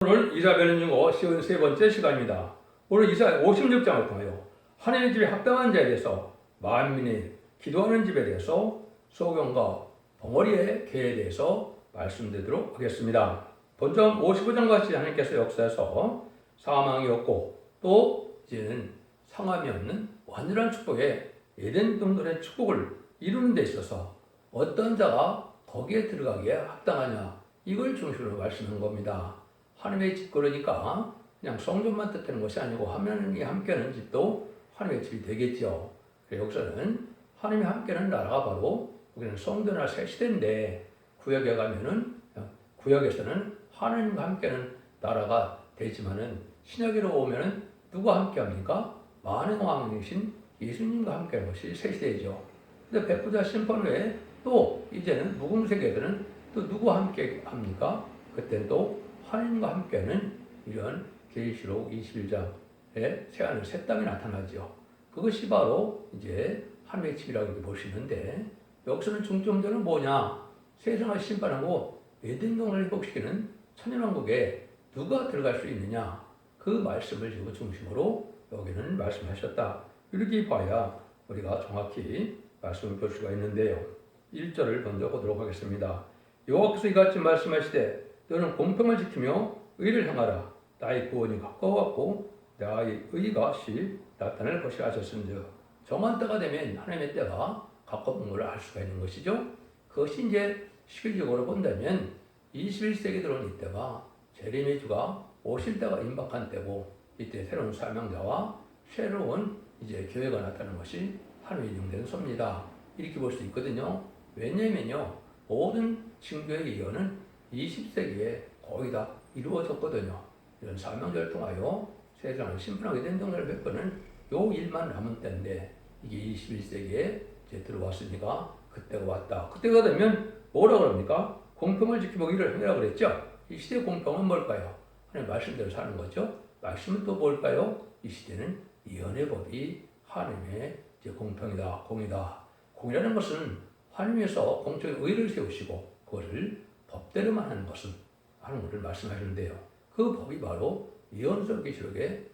오늘 이사벨은 중어 53번째 시간입니다. 오늘 이사 56장을 통하여 하나님의 집에 합당한 자에 대해서 만민이 기도하는 집에 대해서 소경과 벙어리의 계에 대해서 말씀드리도록 하겠습니다. 본점 55장 같이 하나님께서 역사에서 사망이 없고 또 이제는 상함이 없는 완전한 축복의 에덴 동산의 축복을 이루는 데 있어서 어떤 자가 거기에 들어가기에 합당하냐, 이걸 중심으로 말씀하는 겁니다. 하나님의 집 그러니까 그냥 성전만 뜻하는 것이 아니고 하나님이 함께하는 집도 하나님의 집이 되겠죠. 여기서는 하나님이 함께하는 나라가 바로 우리는 성전이나 새 시대인데, 구약에 가면은 구약에서는 하나님과 함께하는 나라가 되지만은 신약으로 오면은 누가 함께합니까? 만왕의 왕이신 예수님과 함께하는 것이 새 시대이죠. 근데 백부자 심판 후에 또 이제는 묵음 세계에서는 또 누구와 함께 합니까? 그때는 또 하나님과 함께하는 이런 계시록 21장의 새하늘 새 땅이 나타나죠. 그것이 바로 이제 하나님의 집이라고 이렇게 보시는데, 여기서는 중점적으로 뭐냐? 세상을 심판하고 에덴 동산을 회복시키는 천년왕국에 누가 들어갈 수 있느냐? 그 말씀을 지금 중심으로 여기는 말씀하셨다. 이렇게 봐야 우리가 정확히 말씀을 볼 수가 있는데요. 1절을 먼저 보도록 하겠습니다. 여호와께서 이같이 말씀하시되 너는 공평을 지키며 의를 행하라. 나의 구원이 가까워왔고 나의 의가 시 나타날 것이라 하셨은즉, 정한 때가 되면 하나님의 때가 가까운 걸 알 수가 있는 것이죠. 그것이 이제 시기적으로 본다면 21세기 들어온 이때가 재림의 주가 오실 때가 임박한 때고, 이때 새로운 사명자와 새로운 이제 교회가 나타나는 것이 하나님의 인용된 섭니다. 이렇게 볼 수 있거든요. 왜냐면요, 모든 징조의 예언은 20세기에 거의 다 이루어졌거든요. 이런 사명자를 통하여 세상을 심판하게 된 동네를 베푸는 요 일만 남은 때인데, 이게 21세기에 이제 들어왔으니까 그때가 왔다. 그때가 되면 뭐라 그럽니까? 공평을 지키고 의를 행하라고 그랬죠. 이 시대의 공평은 뭘까요? 하나님 말씀대로 사는 거죠. 말씀은 또 뭘까요? 이 시대는 예언의 법이 하나님의 이제 공평이다, 공이다. 공이라는 것은 하나님께서 공적인 의를 세우시고 그것을 법대로만 하는 것은 하는 것을 말씀하시는데요. 그 법이 바로 예언서 계시록의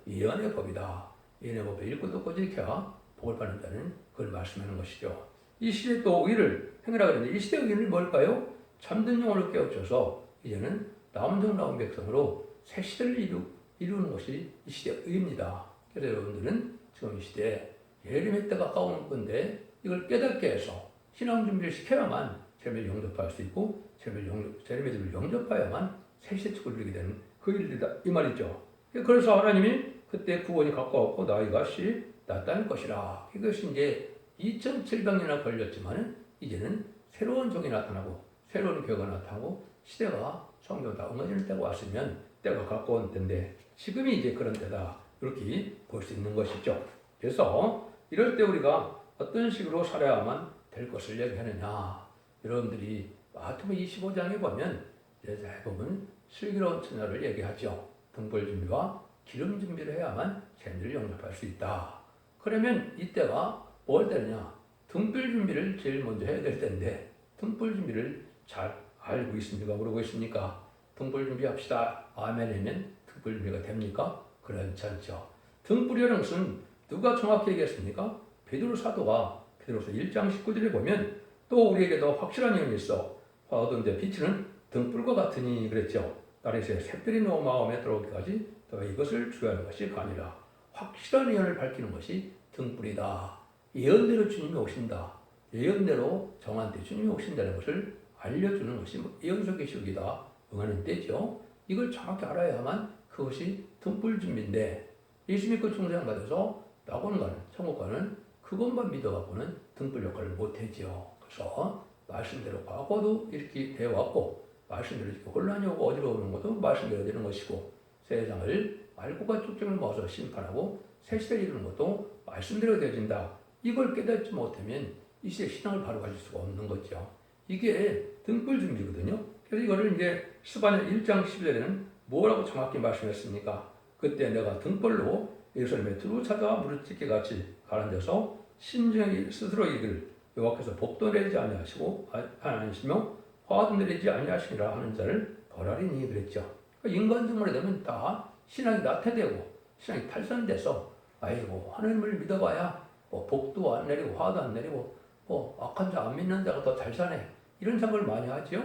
예언의 법이다. 예언의 법을 읽고 듣고 지켜야 복을 받는다는 그걸 말씀하는 것이죠. 이 시대 또 의를 행하라 그랬는데, 이 시대의 의는 뭘까요? 참된 영혼을 깨우쳐서 이제는 남은 종 나온 백성으로 새 시대를 이루는 것이 이 시대의 의입니다. 그래서 여러분들은 지금 이 시대에 예림의 때가 가까운 건데, 이걸 깨닫게 해서 신앙 준비를 시켜야만 재림을 영접할 수 있고, 재림을 영접해야만 새 시대 축을 누리게 되는 그 일이다, 이 말이죠. 그래서 하나님이 그때 구원이 가까웠고 나이가 시 났다는 것이라. 이것이 이제 2700년이나 걸렸지만은 이제는 새로운 종이 나타나고 새로운 교회가 나타나고 시대가 성경 다 엉어지는 때가 왔으면 때가 가까운 때인데, 지금이 이제 그런 때다, 이렇게 볼 수 있는 것이죠. 그래서 이럴 때 우리가 어떤 식으로 살아야만 될 것을 얘기하느냐. 여러분들이 마태복음 25장에 보면 대부분 슬기로운 처녀를 얘기하죠. 등불 준비와 기름 준비를 해야만 재미를 영접할 수 있다. 그러면 이때가 뭘 때느냐? 등불 준비를 제일 먼저 해야 될 때인데, 등불 준비를 잘 알고 있습니까? 모르고 있습니까? 등불 준비합시다. 아멘 하면 등불 준비가 됩니까? 그렇지 않죠. 등불이라는 것은 누가 정확히 얘기했습니까? 베드로 사도가 베드로서 1장 19절에 보면 또 우리에게도 확실한 예언이 있어. 어두운데 비치는 등불과 같으니 그랬죠. 딸에서 샛별이 너 마음에 들어오기까지 또 이것을 주의하는 것이 아니라, 확실한 예언을 밝히는 것이 등불이다. 예언대로 주님이 오신다. 예언대로 정한 때 주님이 오신다는 것을 알려주는 것이 예언서 계시록이다, 응하는 때죠. 이걸 정확히 알아야만 그것이 등불 준비인데, 예수 믿고 중생 받아서 낙원 가는, 천국 가는 그것만 믿어갖고는 등불 역할을 못하죠. 그래서 말씀대로 과거도 이렇게 되어왔고, 말씀대로 이렇게 혼란이 오고 어지러우는 것도 말씀대로 되는 것이고, 세상을 말고가 쭉쭉 모아서 심판하고 새 시대를 이루는 것도 말씀대로 되어진다. 이걸 깨닫지 못하면 이 시대 신앙을 바로 가질 수가 없는 거죠. 이게 등불 준비거든요. 그래서 이거를 이제 스바냐 1장 12절에는 뭐라고 정확히 말씀했습니까? 그때 내가 등불로 예루살렘에 두루 찾아와 무릇 찢게 같이 가는 데서 신중히 스스로 이를 여호와께서 복도 내리지 아니하시고 아니시며 화도 내리지 아니하시니라 하는 자를 벌하리니 그랬죠. 인간적으로 되면 다 신앙이 나태되고 신앙이 탈선돼서 아이고 하나님을 믿어봐야 뭐 복도 안 내리고 화도 안 내리고 뭐 악한 자 안 믿는 자가 더 잘 사네 이런 생각을 많이 하죠.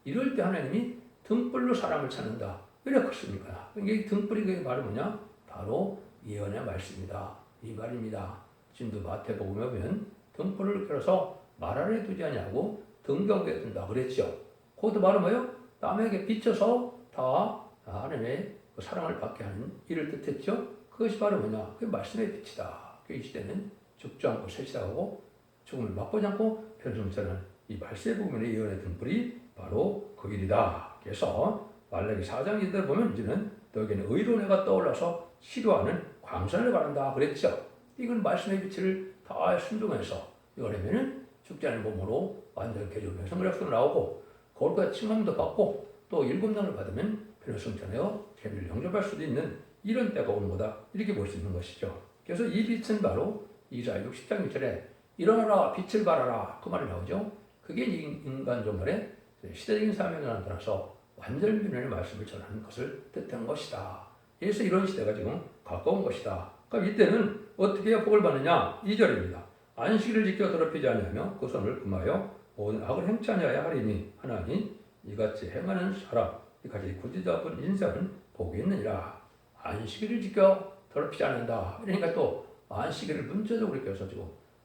이럴 때 하나님이 등불로 사람을 찾는다. 왜 그렇습니까? 이게 등불이 그게 바로 뭐냐? 바로 예언의 말씀이다. 이 말입니다. 지금도 마태복음에 보면 등불을 켜서 말 아래 두지 아니하고 등경에 둔다 그랬죠. 그것도 바로 뭐예요? 남에게 비춰서 다 하나님의 사랑을 받게 하는 일을 뜻했죠. 그것이 바로 뭐냐? 그 말씀의 빛이다. 이 시대는 죽지 않고 셋이라고 죽음을 맛보지 않고 편성자는 이 말세 복음의 예언의 등불이 바로 그 길이다. 그래서 말라기 4장 이들 보면 이제는 너에게는 의로운 해가 떠올라서 시도하는 광선을 바란다 그랬죠. 이건 말씀의 빛을 다 순종해서 이거라면은 죽지 않은 몸으로 완전 개조 변성을 약속으로 나오고 거룩한 칭함도 받고 또 일곱날을 받으면 변호성전에요 죄를 영접할 수도 있는 이런 때가 오는 거다 이렇게 볼 수 있는 것이죠. 그래서 이 빛은 바로 이사야 60장 1절에 일어나라 빛을 발하라 그 말이 나오죠. 그게 인간 종말의 시대적인 사명을 나타나서 완전변론의 말씀을 전하는 것을 뜻한 것이다. 그래서 이런 시대가 지금 가까운 것이다. 그럼 이때는 어떻게 복을 받느냐? 2절입니다. 안식일을 지켜 더럽히지 아니하며 그 손을 금하여 모든 악을 행치 아니하여 하리니 하나니 이같이 행하는 사람 이같이 굳이 잡은 인생은 복이 있느니라. 안식일을 지켜 더럽히지 않는다. 그러니까 또 안식일을 문자적으로 이렇게 해서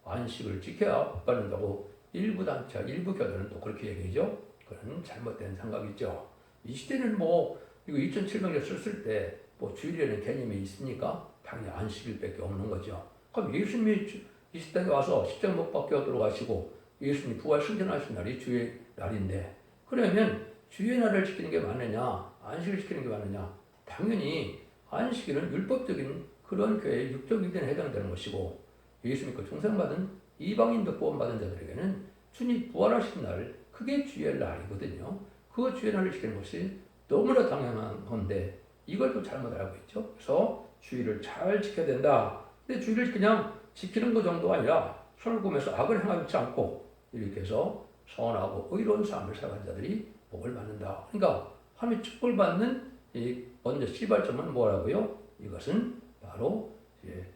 안식을 지켜야 복 받는다고 일부 단체, 일부 교단은 또 그렇게 얘기하죠. 그건 잘못된 생각이죠. 이 시대는 뭐 이거 2700년 썼을 때 뭐 주일이라는 개념이 있으니까 당연히 안식일밖에 없는 거죠. 그럼 예수님이 이 시대에 와서 십자가 못 박혀 들어가시고 예수님이 부활 승천하신 날이 주의 날인데 그러면 주의 날을 지키는 게 맞느냐 안식을 지키는 게 맞느냐 당연히 안식일은 율법적인 그런 교회의 육적 의견에 해당되는 것이고 예수님 그 중생받은 이방인도 구원받은 자들에게는 주님 부활하신 날 그게 주의 날이거든요. 그 주의 날을 지키는 것이 너무나 당연한 건데 이걸 또 잘못 알고 있죠. 그래서 주의를 잘 지켜야 된다. 근데 주의를 그냥 지키는 것 정도가 아니라 손을 구면서 악을 행하지 않고 이렇게 해서 선하고 의로운 삶을 살아가는 자들이 복을 받는다. 그러니까 하나님의 축복을 받는 이 먼저 시발점은 뭐라고요? 이것은 바로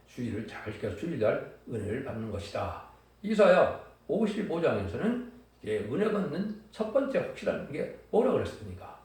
주의를 잘 지켜서 주일날 은혜를 받는 것이다. 이사야 55장에서는 은혜 받는 첫 번째 확실한 게 뭐라고 그랬습니까?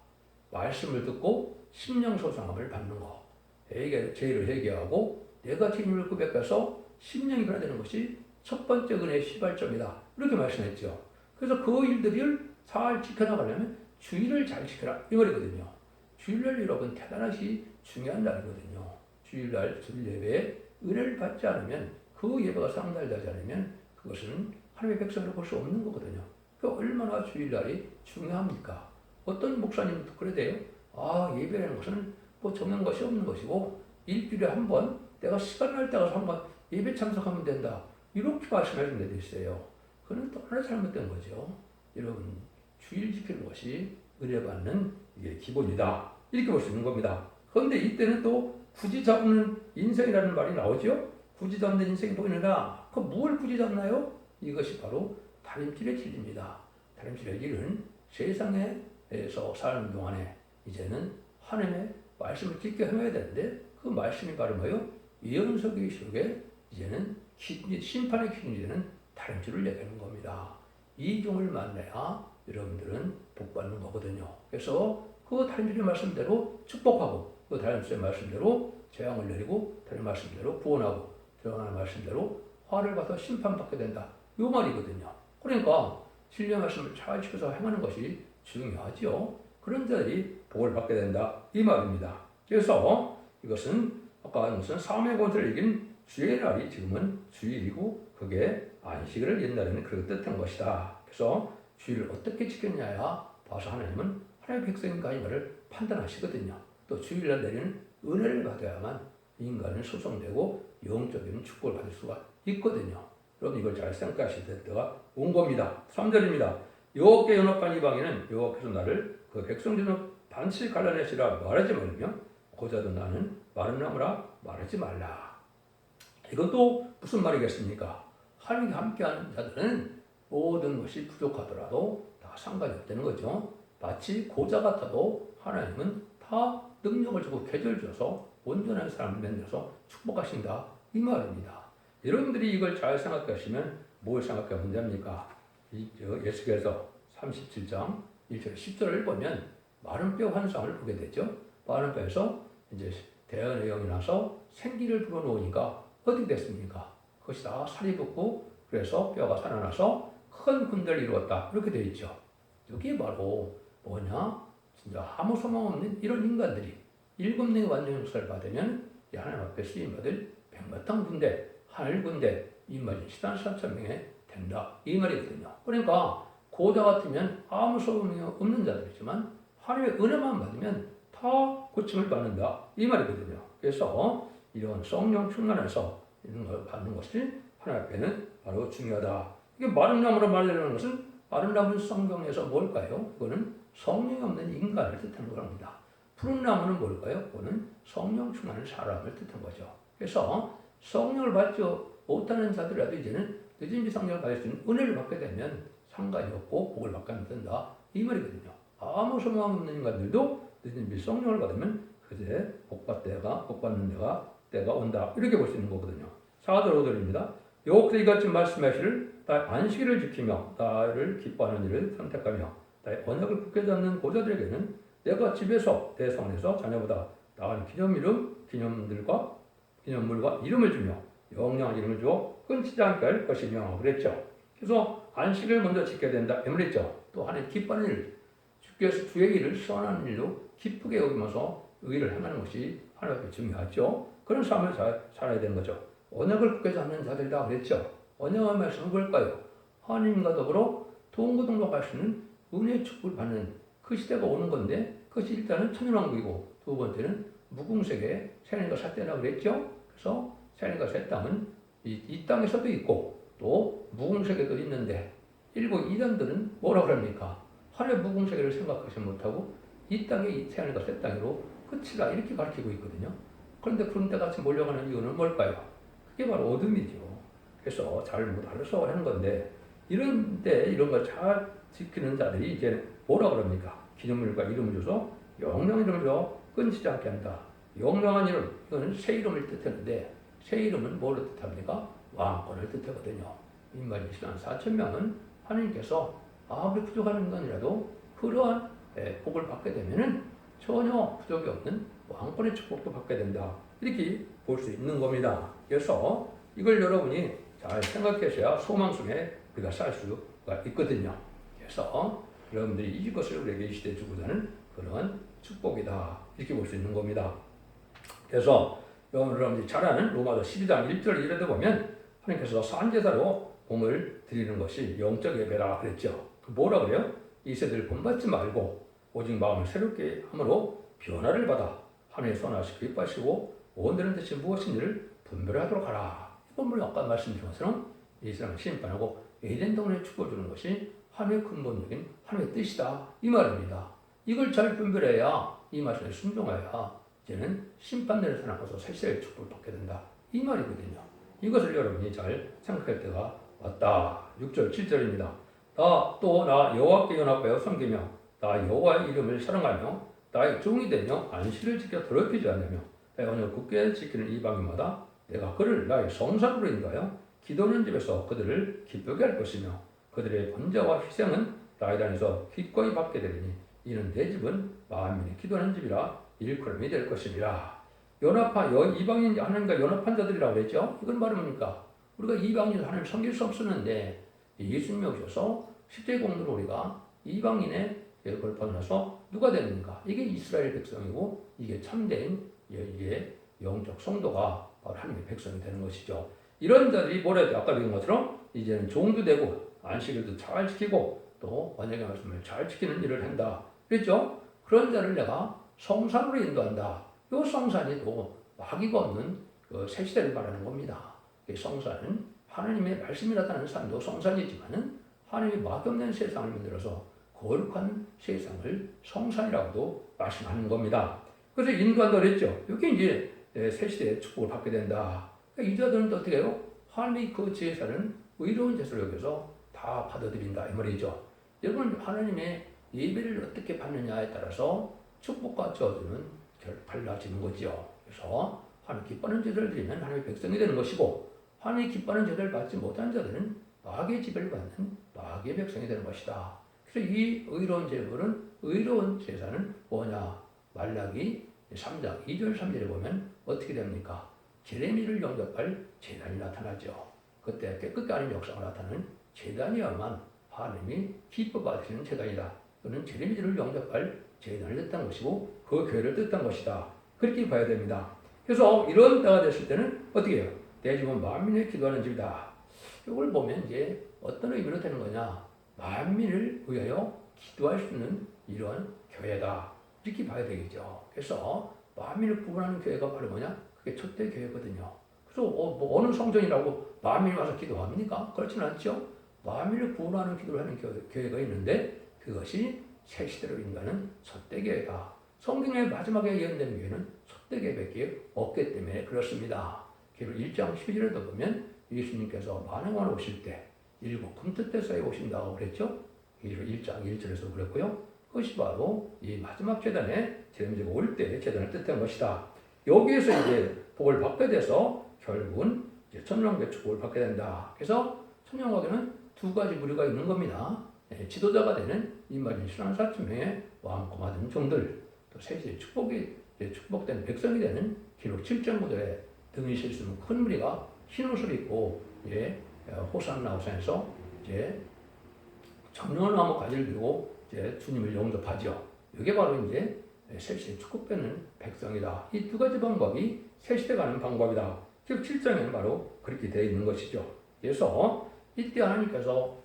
말씀을 듣고 심령 소상함을 받는 거. 죄를 회개하고 내가 주님을 고백해서 심령이 변화되는 것이 첫 번째 은혜의 시발점이다. 이렇게 말씀했죠. 그래서 그 일들을 잘 지켜나가려면 주일을 잘 지켜라. 이 말이거든요. 주일날 여러분 대단하시 중요한 날이거든요. 주일날 주일 예배에 은혜를 받지 않으면 그 예배가 상달되지 않으면 그것은 하나님의 백성으로 볼 수 없는 거거든요. 그러니까 얼마나 주일날이 중요합니까? 어떤 목사님도 그래 돼요. 예배라는 것은 뭐 정한 것이 없는 것이고 일주일에 한 번 내가 시간 날 때 가서 한번 예배 참석하면 된다. 이렇게 말씀하시는 데도 있어요. 그건 또 하나 잘못된 거죠. 여러분 주일 지키는 것이 은혜 받는 이게 기본이다. 이렇게 볼 수 있는 겁니다. 그런데 이때는 또 굳이 잡는 인생이라는 말이 나오죠. 굳이 잡는 인생이 보이느라 그 뭘 굳이 잡나요? 이것이 바로 다림질의 길입니다. 다림질의 길은 세상에서 사는 동안에 이제는 하나님의 말씀을 지켜 행해야 되는데 그 말씀이 바로 뭐예요? 예언서기 속에 이제는 심판의 기준이 되는 다림질을 얘기하는 겁니다. 이 종을 만나야 여러분들은 복 받는 거거든요. 그래서 그 다림질의 말씀대로 축복하고 그 다림질의 말씀대로 재앙을 내리고 다른 말씀대로 구원하고 들어가는 말씀대로 화를 받아 심판받게 된다. 이 말이거든요. 그러니까 진리의 말씀을 잘 지켜서 행하는 것이 중요하죠. 그런 자들이 복을 받게 된다. 이 말입니다. 그래서 이것은 아까 무슨 삶의 권세를 이긴 주의 날이 지금은 주일이고 그게 안식일을 옛날에는 그렇게 뜻한 것이다. 그래서 주일을 어떻게 지켰냐야 봐서 하나님은 하나님의 백성인가 인가를 판단하시거든요. 또 주일날 내리는 은혜를 받아야만 인간은 소성되고 영적인 축복을 받을 수가 있거든요. 여러분 이걸 잘 생각하셔야 될 때가 온 겁니다. 3절입니다. 여호와께 연합한 이방인은 여호와께서 나를 그 백성 중에 반드시 갈라내시라 말하지 말며 고자도 나는 마른 나무라 말하지 말라. 이건 또 무슨 말이겠습니까? 하나님과 함께하는 자들은 모든 것이 부족하더라도 다 상관이 없다는 거죠. 마치 고자 같아도 하나님은 다 다 능력을 주고 계절 줘서 온전한 사람을 만들어서 축복하신다 이 말입니다. 여러분들이 이걸 잘 생각하시면 뭘 생각하면 됩니까? 예수께서 37장 1절 10절을 보면 마른 뼈 환상을 보게 되죠. 마른 뼈에서 이제 대언의 영이 나서 생기를 불어넣으니까 어떻게 됐습니까? 그것이 다 살이 붙고 그래서 뼈가 살아나서 큰 군대를 이루었다 이렇게 되어 있죠. 여기에 바로 뭐냐? 진짜 아무 소망 없는 이런 인간들이 7명의 완전 역사를 받으면 하나님 앞에 쓰임받을 백마탄 군대, 하늘 군대, 이 말이 14000명에 된다 이 말이거든요. 그러니까 고자 같으면 아무 소망이 없는 자들이지만 하나님의 은혜만 받으면 다 고침을 받는다 이 말이거든요. 그래서 이런 성령 충만해서 이런 걸 받는 것이 하나님 앞에는 바로 중요하다. 이게 마른 나무로 말하는 것은 마른 나무는 성경에서 뭘까요? 그거는 성령이 없는 인간을 뜻하는 겁니다. 푸른 나무는 뭘까요? 그거는 성령 충만한 사람을 뜻한 거죠. 그래서 성령을 받지 못하는 자들이라도 이제는 늦은비 성령을 받을 수 있는 은혜를 받게 되면 상관이 없고 복을 받게 된다 이 말이거든요. 아무 소망 없는 인간들도 늦은비 성령을 받으면 그제 복받는 때가 온다 이렇게 볼 수 있는 거거든요. 4절 5절입니다. 여호와께서 이같이 말씀하시를 나의 안식일을 지키며 나를 기뻐하는 일을 선택하며 나의 언약을 굳게 잡는 고자들에게는 내가 집에서 내 성에서 자녀보다 나은 기념물과 이름을 주며 영영한 이름을 주어 끊치지 않게 할 것이며 그랬죠. 그래서 안식을 먼저 지켜야 된다 이 말이죠. 또 하나님 기뻐하는 일, 주께서 주의 일을 선하는 일로 기쁘게 여기면서 의를 행하는 것이 하나님 앞에 중요하죠. 그런 삶을 살아야 되는 거죠. 언약을 굳게 잡는 자들이다 그랬죠. 언약의 말씀은 뭘까요? 하나님과 더불어 동고동락할 수 있는 은혜의 축복을 받는 그 시대가 오는 건데 그것이 일단은 천연왕국이고 두 번째는 무궁색의 새하늘과 새 땅이라고 그랬죠. 그래서 새하늘과 새 땅은 이 땅에서도 있고 또 무궁색에도 있는데 일부 이단들은 뭐라고 합니까? 하늘의 무궁색을 생각하지 못하고 이 땅이 새하늘과 새 땅으로 끝이다 이렇게 가르치고 있거든요. 그런데 그런 데 같이 몰려가는 이유는 뭘까요? 그게 바로 어둠이죠. 그래서 잘 못알아서 하는 건데 이런 때 이런 걸 잘 지키는 자들이 이제 뭐라 그럽니까? 기념물과 이름을 줘서 영영 이름을 줘 끊치지 않게 한다. 영영한 이름 이거는 새 이름을 뜻하는데 새 이름은 뭐를 뜻합니까? 왕권을 뜻하거든요. 이 말이 시간 4000명은 하나님께서 아무리 부족한 인간이라도 그러한 복을 받게 되면은 전혀 부족이 없는 왕권의 축복도 받게 된다. 이렇게 볼 수 있는 겁니다. 그래서 이걸 여러분이 잘 생각하셔야 소망 속에 우리가 살 수가 있거든요. 그래서 여러분들이 이것을 우리에게 이 시대에 주고자 하는 그런 축복이다. 이렇게 볼 수 있는 겁니다. 그래서 여러분들이 잘 아는 로마서 12장 1절 이래도 보면 하나님께서 산제사로 공을 드리는 것이 영적 예배라 그랬죠. 뭐라 그래요? 이 세대를 본받지 말고 오직 마음을 새롭게 함으로 변화를 받아 하나님의 선하시고 기뻐하시고 온전한 뜻이 무엇인지를 분별하도록 하라. 이건 물론 아까 말씀드린 것처럼 이 세상을 심판하고 에덴 동안에 축복을 주는 것이 하나님의 근본적인 하나님의 뜻이다. 이 말입니다. 이걸 잘 분별해야 이 말씀에 순종해야 이제는 심판대를 살아가서 새시대의 축복을 받게 된다. 이 말이거든요. 이것을 여러분이 잘 생각할 때가 왔다. 6절 7절입니다. 나 여호와께 연합하여 섬기며 나 여호와의 이름을 사랑하며 나의 종이 되며 안식을 지켜 더럽히지 않으며 나의 언약을 굳게 지키는 이방인마다 내가 그를 나의 성산으로 인도하여 기도하는 집에서 그들을 기쁘게 할 것이며 그들의 번제와 희생은 나의 단에서 기꺼이 받게 되리니 이는 내 집은 만민이 기도하는 집이라 일컬음이 될 것이니라. 이방인 하나님과 연합한 자들이라고 했죠. 이건 바로 뭡니까? 우리가 이방인 하나님을 섬길 수 없었는데 예수님이 오셔서 십자가의 공로로 우리가 이방인의 그걸 벗어나서 누가 되는가? 이게 이스라엘 백성이고 이게 참된 이게 영적 성도가 바로 하나님의 백성이 되는 것이죠. 이런 자들이 뭐라 해도 아까 배운 것처럼 이제는 종도 되고 안식일도 잘 지키고 또 언약의 말씀을 잘 지키는 일을 한다. 그랬죠? 그런 자를 내가 성산으로 인도한다. 이 성산이 또 마귀가 없는 그 새 시대를 말하는 겁니다. 성산은 하나님의 말씀이 나타나는 삶도 성산이지만은 하나님의 마귀 없는 세상을 만들어서 거룩한 세상을 성산이라고도 말씀하는 겁니다. 그래서 인도한다고 했죠. 이게 이제 새 시대의 축복을 받게 된다. 그러니까 이 자들은 어떻게 해요? 하나님의 그 제사는 의로운 제사를 여기서 다 받아들인다 이 말이죠. 여러분 하나님의 예배를 어떻게 받느냐에 따라서 축복과 저주는 달라지는 거죠. 그래서 하나님 기뻐하는 제사를 드리면 하나님의 백성이 되는 것이고 하나님이 기뻐하는 제사를 받지 못한 자들은 마귀의 지배를 받는 마귀의 백성이 되는 것이다. 그래서 이 의로운 제사는 뭐냐? 말라기 3장 2절 3절에 보면 어떻게 됩니까? 제레미를 영접할 제단이 나타나죠. 그때 깨끗게 하는 역사가 나타나는 제단이야만 하나님이 기뻐 받으시는 제단이다. 또는 제레미를 영접할 제단을 뜻한 것이고 그 교회를 뜻한 것이다. 그렇게 봐야 됩니다. 그래서 이런 때가 됐을 때는 어떻게 해요? 내 집은 만민을 기도하는 집이다. 이걸 보면 이제 어떤 의미로 되는 거냐? 만민을 위하여 기도할 수 있는 이런 교회다. 이렇게 봐야 되겠죠. 그래서 만민을 구원하는 교회가 바로 뭐냐? 그게 첫대 교회거든요. 그래서 뭐 어느 성전이라고 만민이 와서 기도합니까? 그렇지는 않죠. 만민을 구원하는 기도를 하는 교회가 있는데 그것이 새 시대로 인도하는 첫대 교회다. 성경의 마지막에 예언된 교회는 첫대 교회밖에 없기 때문에 그렇습니다. 그리고 1장 12절에도 보면 예수님께서 만왕왕 오실 때 일곱 금뜻대사에 오신다고 그랬죠. 그리고 1장 1절에서 그랬고요. 그것이 바로 이 마지막 재단에 제рем제가 올 때 재단을 뜻한 것이다. 여기에서 이제 복을 받게 돼서 결국은 이제 천년왕국의 축복을 받게 된다. 그래서 천년왕국에는 두 가지 부류가 있는 겁니다. 지도자가 되는 임마진 신앙 4천명의 왕 고마든 종들, 또 셋이 축복된 백성이 되는 기록 7.9절에 등이 실수는 큰 무리가 흰 옷을 입고 호산나 호산에서 이제 청년나무 가지를 들고 이제 주님을 영접하죠. 이게 바로 이제 셋이 축복되는 백성이다. 이 두 가지 방법이 셋이 가는 방법이다. 즉 7장에는 바로 그렇게 되어 있는 것이죠. 그래서 이때 하나님께서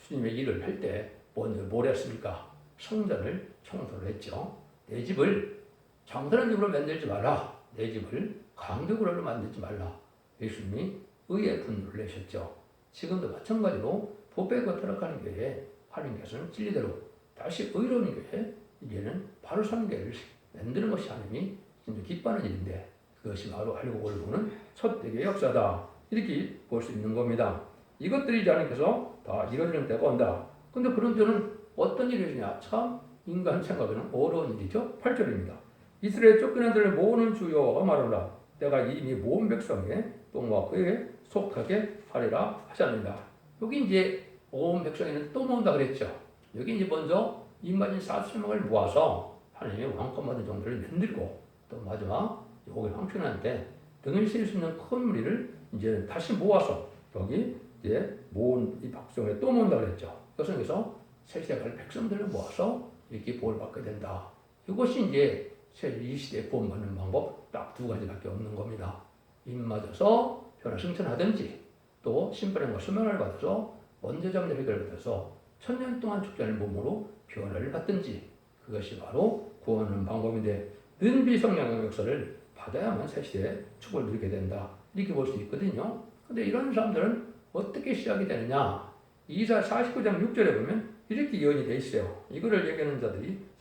주님의 일을 할 때 먼저 뭘 했습니까? 성전을 청소를 했죠. 내 집을 장사하는 집으로 만들지 마라. 내 집을 강도구로 만들지 말라. 예수님이 의의 분노를 내셨죠. 지금도 마찬가지로 보배가 타락하는 교회에 하나님께서는 진리대로 다시 의로운 교회, 이제는 바로 사는 교회를 만드는 것이 하나님이 진짜 기뻐하는 일인데 그것이 바로 알고 보는 첫 대교의 역사다. 이렇게 볼 수 있는 겁니다. 이것들이 하나님께서 다 이루어지는 때가 온다. 근데 그런 때는 어떤 일이냐? 참 인간 생각에는 어려운 일이죠. 8절입니다. 이스라엘 쫓겨난 자를 모으는 주 여호와가 말하노라. 내가 이미 모은 백성에 똥과 그에게 속하게 하리라 하셨습니다. 여기 이제 모은 백성에는 또 모은다 그랬죠. 여기 이제 먼저 임마진 4천명을 모아서 하나님의 왕권받은 종들을 만들고 또 마지막 여기 황천한테 등을 실 수 있는 큰 무리를 이제 다시 모아서 여기 이제 모은 이 백성에 또 모은다 그랬죠. 그래서 세세갈 백성들을 모아서 이렇게 복을 받게 된다. 이것이 이제 이 시대에 구원받는 방법 딱 두 가지밖에 없는 겁니다. 입맞아서 변화 승천하든지 또 심판과 수명을 받아서 원죄자문의 해결을 받아서 천년 동안 죽지 않을 몸으로 변화를 받든지 그것이 바로 구원하는 방법인데 는비성령의 역사를 받아야만 새 시대에 축복을 누리게 된다. 이렇게 볼 수 있거든요. 근데 이런 사람들은 어떻게 시작이 되느냐? 이사 49장 6절에 보면 이렇게 예언이 돼 있어요. 이거를 얘기하는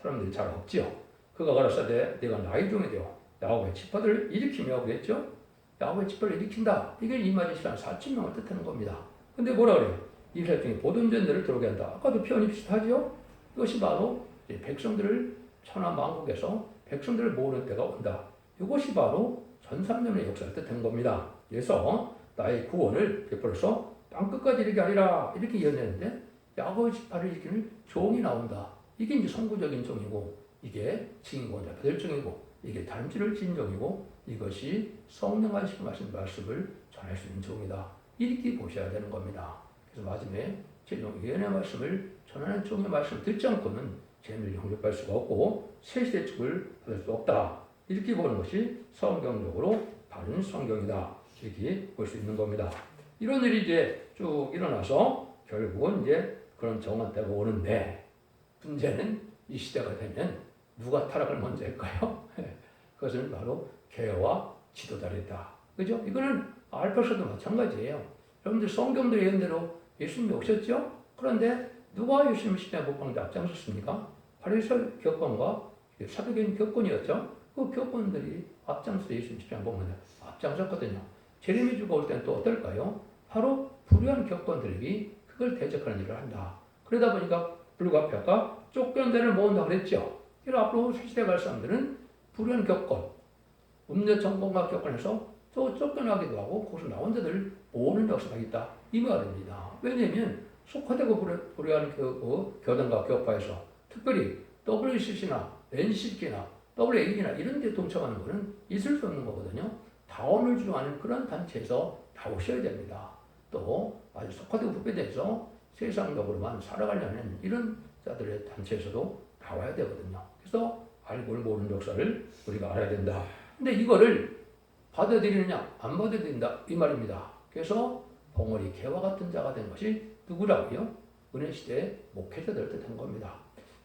사람들이 잘 없지요. 그가 가라사대 내가 나의 종이 되어 야곱의 지파들을 일으키며 그랬죠. 야곱의 지파를 일으킨다. 이게 임마진 신앙 4천명을 뜻하는 겁니다. 근데 뭐라 그래요? 이스라엘 중에 보존전들을 들어오게 한다. 아까도 표현이 비슷하죠? 이것이 바로 백성들을 천하만국에서 백성들을 모으는 때가 온다. 이것이 바로 전삼년의 역사를 뜻하는 겁니다. 그래서 나의 구원을 베풀어서 땅끝까지 이르게 하리라 이렇게 예언했는데 야곱의 지파를 일으키는 종이 나온다. 이게 이제 선구적인 종이고 이게 증인권자 배들종이고 이게 단지를 진 종이고 이것이 성령과 하시는 말씀을 전할 수 있는 종이다. 이렇게 보셔야 되는 겁니다. 그래서 마지막에 최종 예언의 말씀을 전하는 종의 말씀을 듣지 않고는 재미를 영접할 수가 없고 새 시대 축을 받을 수 없다. 이렇게 보는 것이 성경적으로 바른 성경이다. 이렇게 볼 수 있는 겁니다. 이런 일이 이제 쭉 일어나서 결국은 이제 그런 정한 때가 오는데 문제는 이 시대가 되면 누가 타락을 먼저 할까요? 그것은 바로 교회와 지도자이다. 그죠? 이거는 알파서도 마찬가지예요. 여러분들 성경도 예언대로 예수님이 오셨죠? 그런데 누가 예수님 시대에 복방대 앞장섰습니까? 바리새인 격권과 사두개인 격권이었죠. 그 격권들이 앞장서 예수님 시대에 복방대 앞장섰거든요. 제레미 주가 올 때는 또 어떨까요? 바로 불의한 격권들이 그걸 대적하는 일을 한다. 그러다 보니까 불가피하가 쫓겨난 자를 모은다 그랬죠. 그래서 앞으로 새시대 갈 사람들은 불현 격건, 음녀 정권과 격건해서 또 쫓겨나기도 하고 거기서 나온 자들 모으는 역사가 있다. 이 말입니다. 왜냐하면 속화되고 불효한 교단과 교파에서 특별히 WCC나 NCT나 WA나 이런 데 동참하는 것은 있을 수 없는 거거든요. 다원을 주장하는 그런 단체에서 나오셔야 됩니다. 또 아주 속화되고 부패돼서 세상적으로만 살아가려는 이런 자들의 단체에서도 나와야 되거든요. 그래서 알고 모르는 역사를 우리가 알아야 된다. 근데 이거를 받아들이느냐 안 받아들인다 이 말입니다. 그래서 봉어리 개와 같은 자가 된 것이 누구라고요? 은혜시대 목회자들 뜻한 겁니다.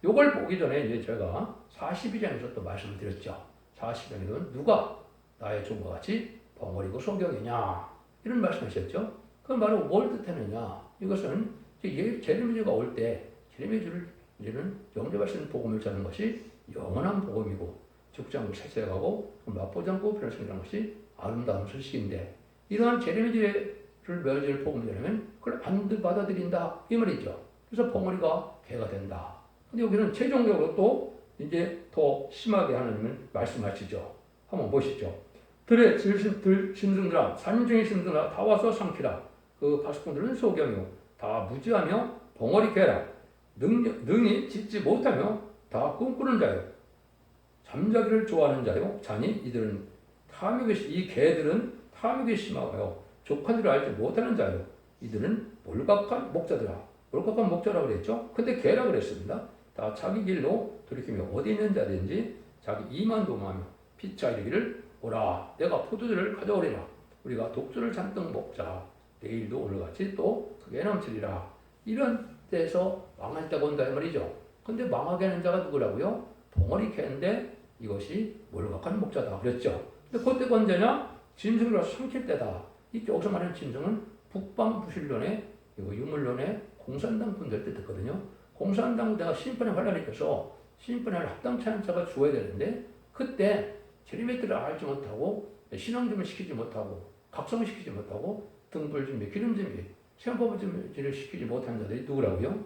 이걸 보기 전에 이제 제가 42장에서 또 말씀을 드렸죠. 42장에서는 누가 나의 종과 같이 봉어리고 소경이냐 이런 말씀하셨죠. 그건 바로 뭘 뜻하느냐? 이것은 제레미야가 올 때 제레미야를 이제는 영접할 수 있는 복음을 전하는 것이 영원한 복음이고 죽지 않고 세세하고 맛보지 않고 변화시키는 것이 아름다운 소식인데 이러한 제레미야를 멸절 복음을 전하면 그걸 안 받아들인다 이 말이죠. 그래서 봉어리가 개가 된다. 근데 여기는 최종적으로 또 이제 더 심하게 하나님은 말씀하시죠. 한번 보시죠. 들의 짐승들아 산중의 짐승들아 다 와서 삼키라. 그 가축꾼들은 소경이요 다 무지하며 봉어리 개라. 능히 짖지 못하며 다 꿈꾸는 자요 잠자기를 좋아하는 자요 자니 이들은 이 개들은 탐욕이 심하고요 족한 을 알지 못하는 자요 이들은 몰각한 목자들아. 몰각한 목자라고 그랬죠. 근데 개라 그랬습니다. 다 자기 길로 돌이키며 어디 있는 자든지 자기 이만 도모하며 피차 이르기를 오라 내가 포도주를 가져오리라. 우리가 독주를 잔뜩 먹자. 내일도 오늘같이 또 크게 넘치리라. 이런 때에서 망할 때가 온다 이 말이죠. 근데 망하게 하는 자가 누구라고요? 봉어리 개인데 이것이 몰각한 목자다 그랬죠. 근데 그때가 언제냐? 짐승으로 삼킬 때다. 여기서 말하는 짐승은 북방부실론의 유물론의 공산당 분들 뜻했거든요. 공산당 부대가 심판의 환란을 일으켜서 심판의 합당치 않은 자가 죽어야 되는데 그때 제리메트를 알지 못하고 신앙준비를 시키지 못하고 각성을 시키지 못하고 등불 준비, 기름 준비, 시험법 준비를 시키지 못한 자들이 누구라고요?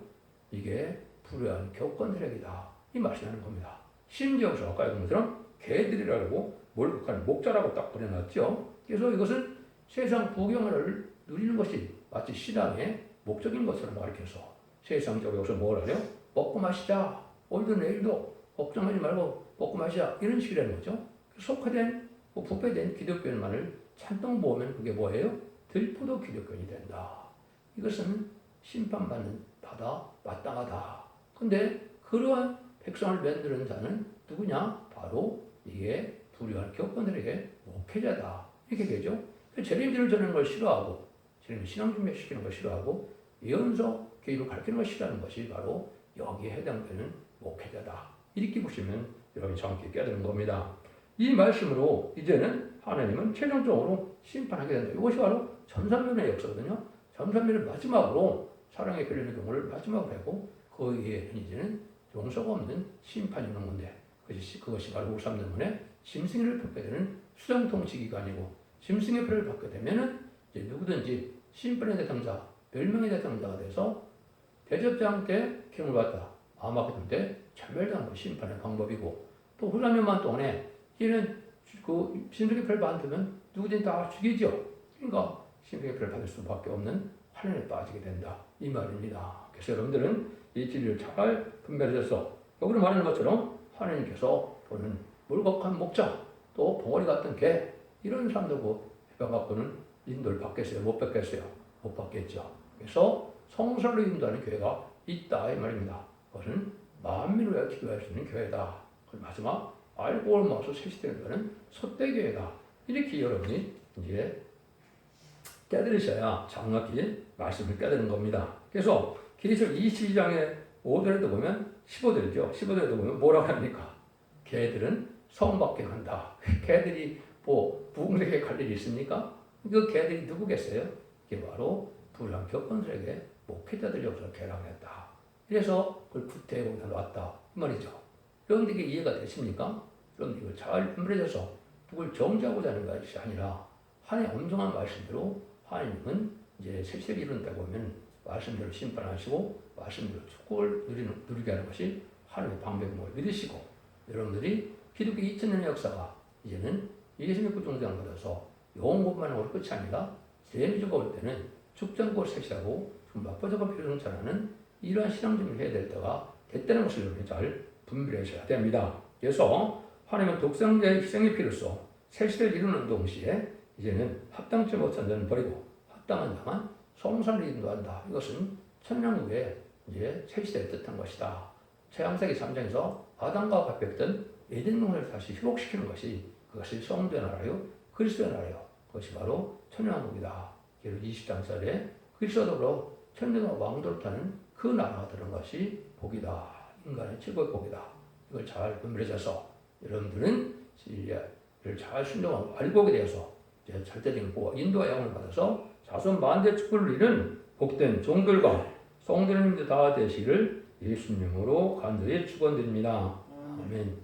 이게 불효한 격건들에게다. 이 말이 나는 겁니다. 심지어서 아까 얘기한 것처럼 개들이라고 몰국한 목자라고 딱 그려놨죠. 그래서 이것은 세상 부경을 누리는 것이 마치 신앙의 목적인 것처럼 가르쳐서 세상적으로 여기서 뭘 하래요? 먹고 마시자. 오늘도 내일도 걱정하지 말고 먹고 마시자. 이런 식이라는 거죠. 속화된, 부패된 기독교인만을 찬동 보면 그게 뭐예요? 들포도 기독교인이 된다. 이것은 심판받는 바다 마땅하다. 근데 그러한 백성을 만드는 자는 누구냐? 바로 이게 불효한 격건들에게 목회자다. 이렇게 되죠. 제림들을 전하는 걸 싫어하고 제림 신앙 준비시키는 걸 싫어하고 예언서 교육을 가르치는 걸 싫어하는 것이 바로 여기에 해당되는 목회자다. 이렇게 보시면 여러분이 정확히 깨닫는 겁니다. 이 말씀으로 이제는 하나님은 최종적으로 심판하게 된다. 이것이 바로 전산면의 역사거든요. 전산면을 마지막으로 사랑의 결례의 경우를 마지막으로 하고 거기에 이제는 용서가 없는 심판이 오는 건데 그것이 바로 우삼년문에 짐승을 받게 되는 수정통치기간이고 짐승의 표를 받게 되면은 이제 누구든지 심판의 대상자, 멸망의 대상자가 돼서 대접장 때 경을 받다. 마음하게 때 전멸당한 심판의 방법이고 또 후삼년만 동안에 이는 그 심승의 표를 받으면 누구든지 다 죽이죠. 그러니까 심승의 표를 받을 수밖에 없는 환란에 빠지게 된다. 이 말입니다. 그래서 여러분들은 이 진리를 잘 분별해서 여기로 말하는 것처럼 하나님께서 보는 물곡한 목자 또 봉어리 같은 개 이런 사람들고 해방받고는 인도를 받겠어요? 못 받겠어요? 못 받겠죠. 그래서 성사로 인도하는 교회가 있다 이 말입니다. 그것은 만민을 위하여 기도할 수 있는 교회다. 마지막 알고 옮아서 세시되는 것은 솥대교회다. 이렇게 여러분이 이제 깨달으셔야 정확히 말씀을 깨달은 겁니다. 그래서 계시록 22장의 5절에도 보면 15절이죠. 15절에도 보면 뭐라고 합니까? 개들은 성밖에 한다. 개들이 뭐 부흥세계에 갈 일이 있습니까? 그 개들이 누구겠어요? 이게 바로 불량 격건들에게 목회자들이 여기서 개라고 했다. 그래서 그걸 구태에 거기다 놨다. 이 말이죠. 여러분들에게 이해가 되십니까? 여러분들 이걸 잘 분별해서 누굴 정죄하고자 하는 것이 아니라 하나님의 엄정한 말씀대로 하나님은 이제 세세를 이룬다고 하면 말씀대로 심판하시고 말씀대로 축복을 누리게 하는 것이 하나님의 방법임을 믿으시고 여러분들이 기독교 2000년의 역사가 이제는 예수님 구종장을 받아서 영원것만으로 끝이 아니라 재미주가 올 때는 죽전고 색시하고 맞버져가 표정전하는 이러한 신앙 준비를 해야 될 때가 됐다는 것을 여러분이 잘 분별하셔야 됩니다. 그래서 하나님은 독생자의 희생이 필요서 새 시대를 이루는 동시에 이제는 합당치 못한 자는 버리고 합당한 자만 성산을 인도한다. 이것은 천년후에 이제 새 시대를 뜻한 것이다. 창세기 3장에서 아담과 합했던 에덴 동산을 다시 회복시키는 것이 그것이 성도의 나라요 그리스도의 나라요. 그것이 바로 천년왕국이다. 예루 20장짜리에 그리스도로 천년과 왕도를 타는 그 나라가 되는 것이 복이다. 인간의 최고의 복이다. 이걸 잘 분별해서 여러분들은 진리를 잘 순종하고 알고 되어서 절대적인 보호, 인도와 양을 받아서 자손 만대 축복을 이룬 복된 종들과 성도님들 다 되시기를 예수님으로 간절히 축원드립니다. 아멘.